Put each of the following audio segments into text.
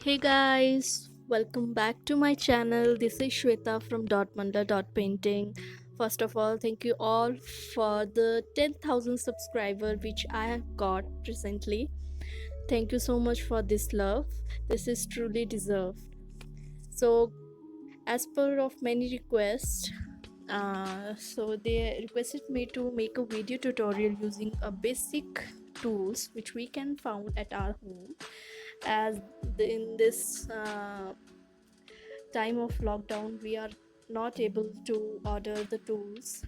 Hey guys, welcome back to my channel. This is Shweta from Painting. First of all, thank you all for the 10,000 subscriber which I have got recently. Thank you so much for this love. This is truly deserved. So, as per of many requests, so they requested me to make a video tutorial using a basic tools which we can found at our home as in this time of lockdown we are not able to order the tools.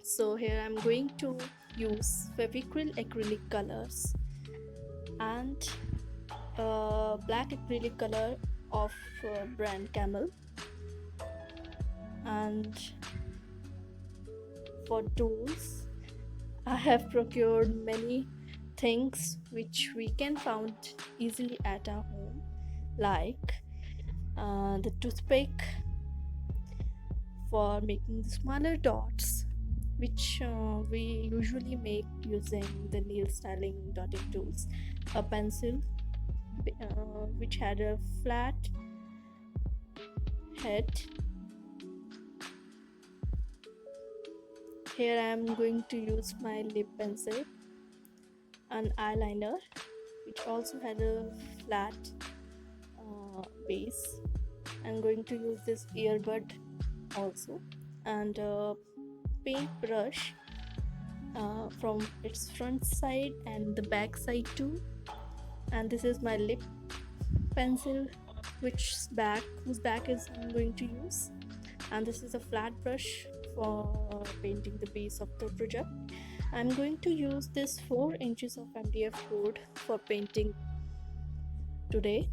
So here I'm going to use acrylic colors and black acrylic color of brand Camel. And for tools I have procured many things which we can found easily at our home, like the toothpick for making smaller dots, which we usually make using the nail styling dotting tools, a pencil which had a flat head. Here I am going to use my lip pencil, an eyeliner which also had a flat base. I'm going to use this earbud also, and a paint brush from its front side and the back side too. And this is my lip pencil whose back is I'm going to use, and this is a flat brush for painting the base of the project. I'm going to use this 4 inches of MDF board for painting today.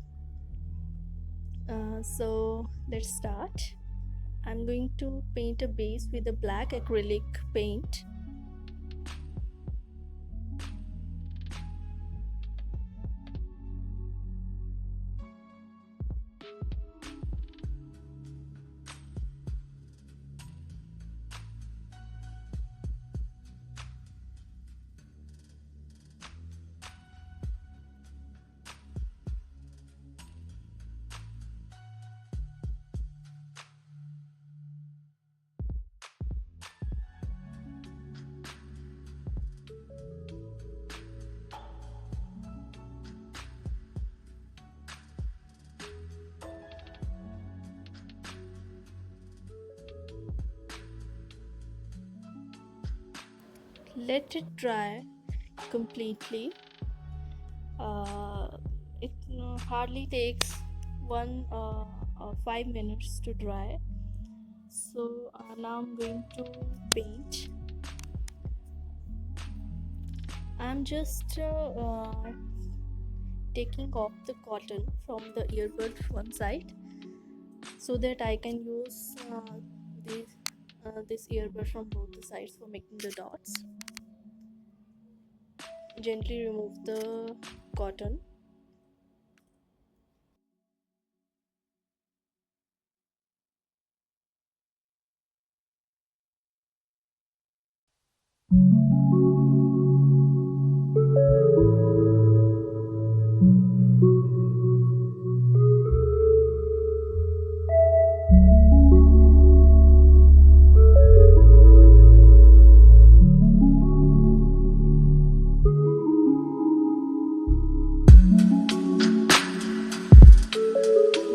So let's start. I'm going to paint a base with a black acrylic paint. Let it dry completely. It hardly takes 5 minutes to dry. So now I'm going to paint. I'm just taking off the cotton from the earbud one side so that I can use this earbud from both the sides for making the dots. Gently remove the cotton.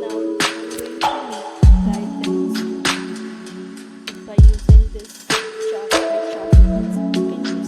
Now I'm going to make guidelines by using this chalk pencil. You can use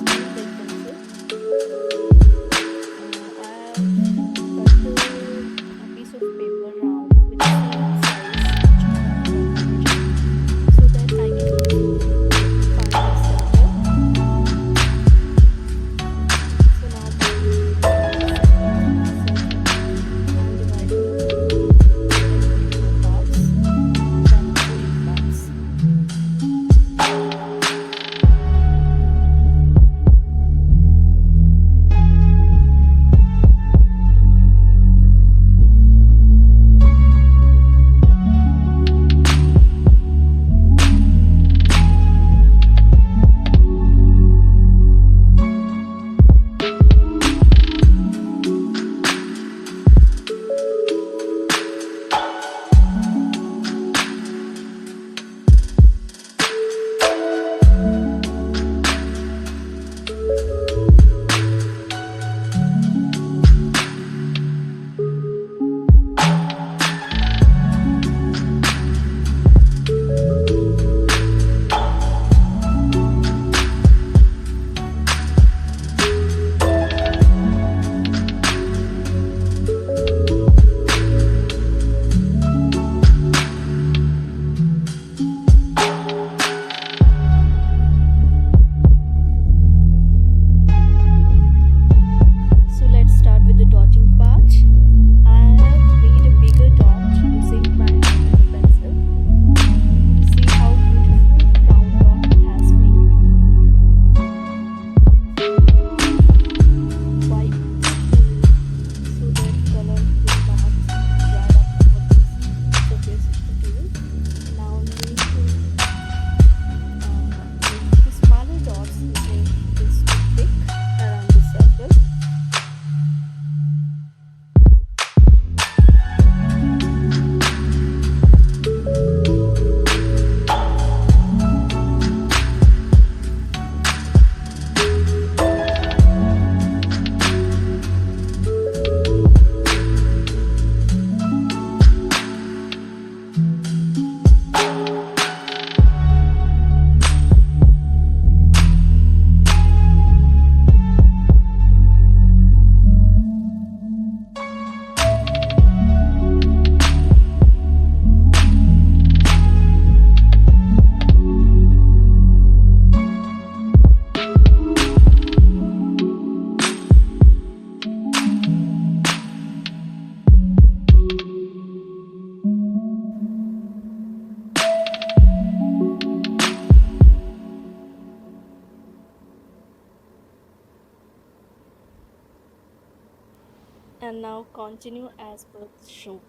now continue as per the show.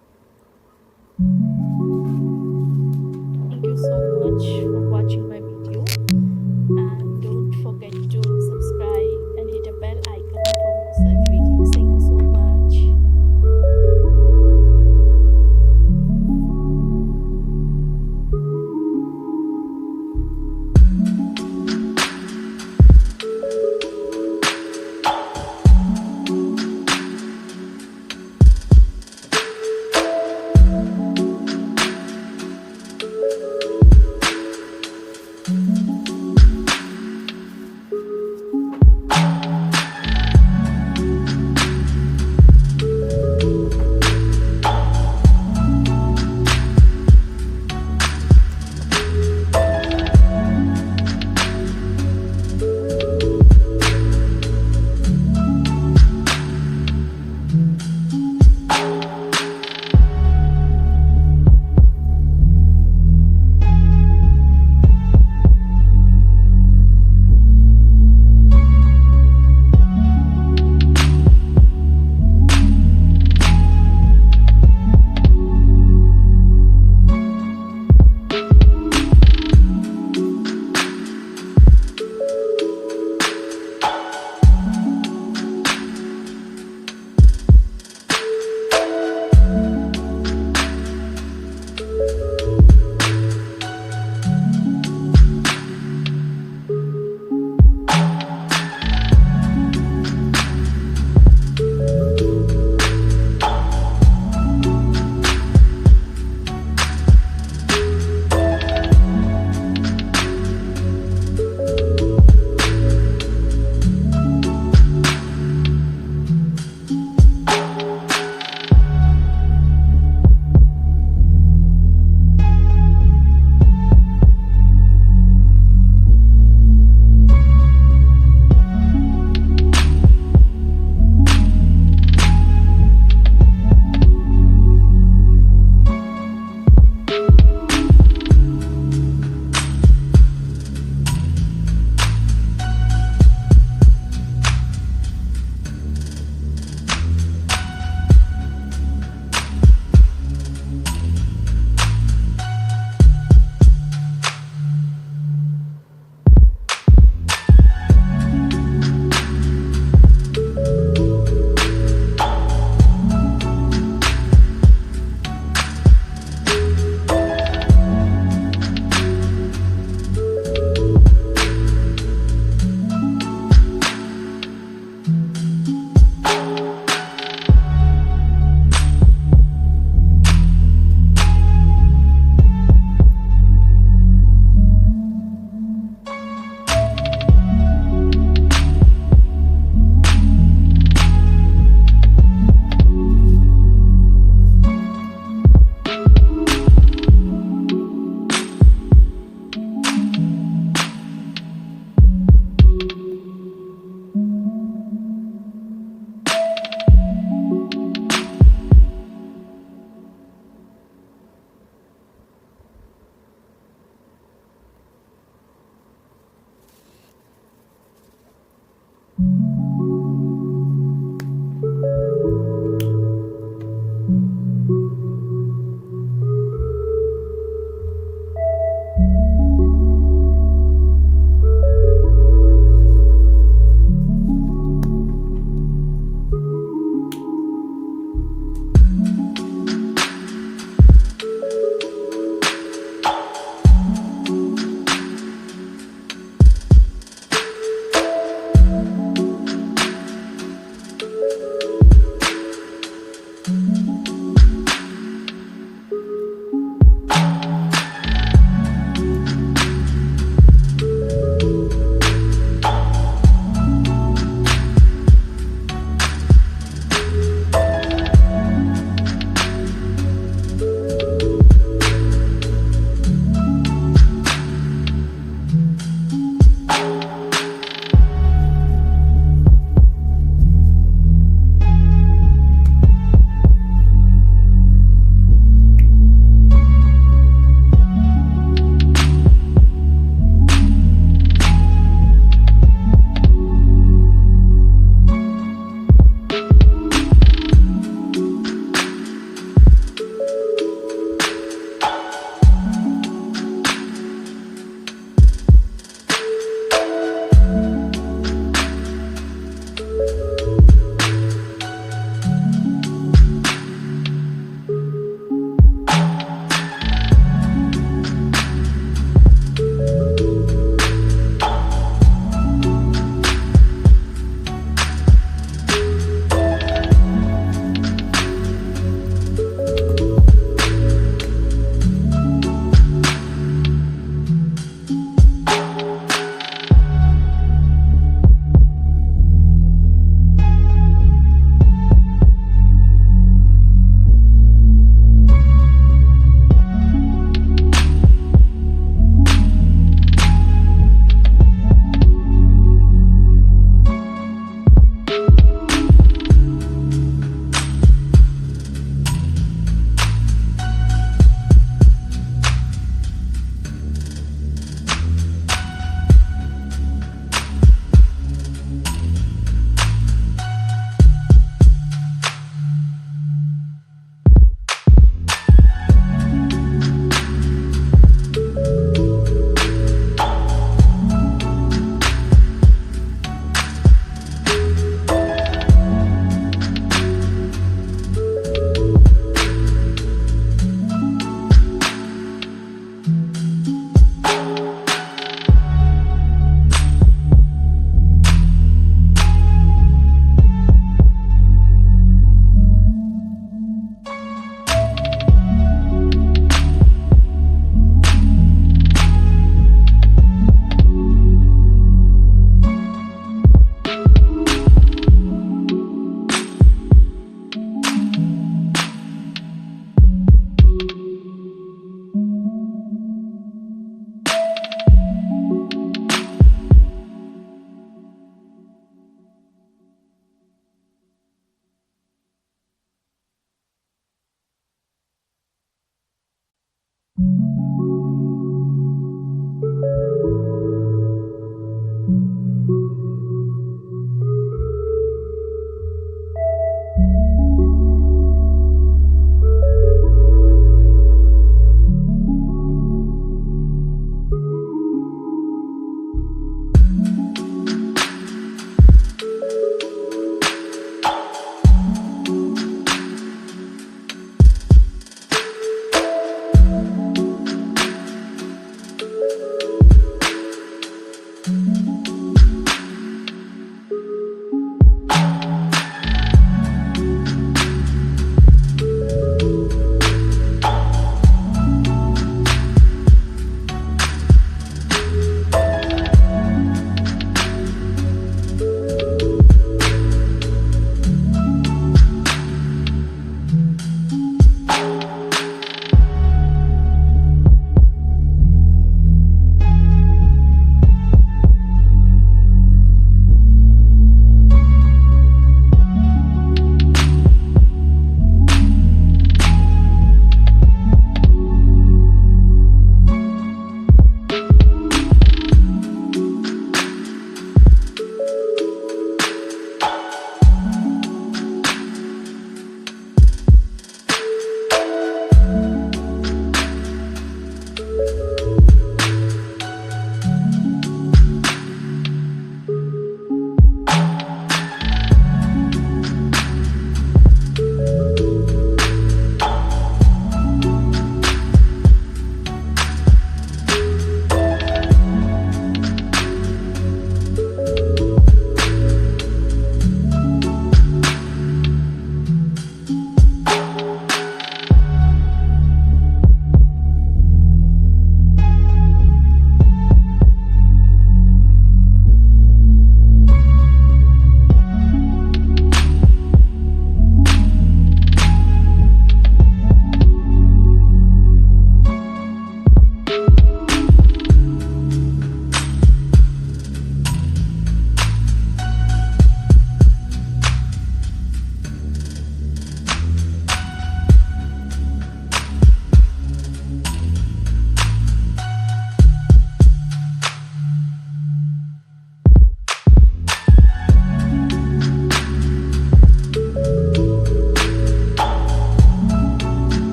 Thank you so much for watching my video.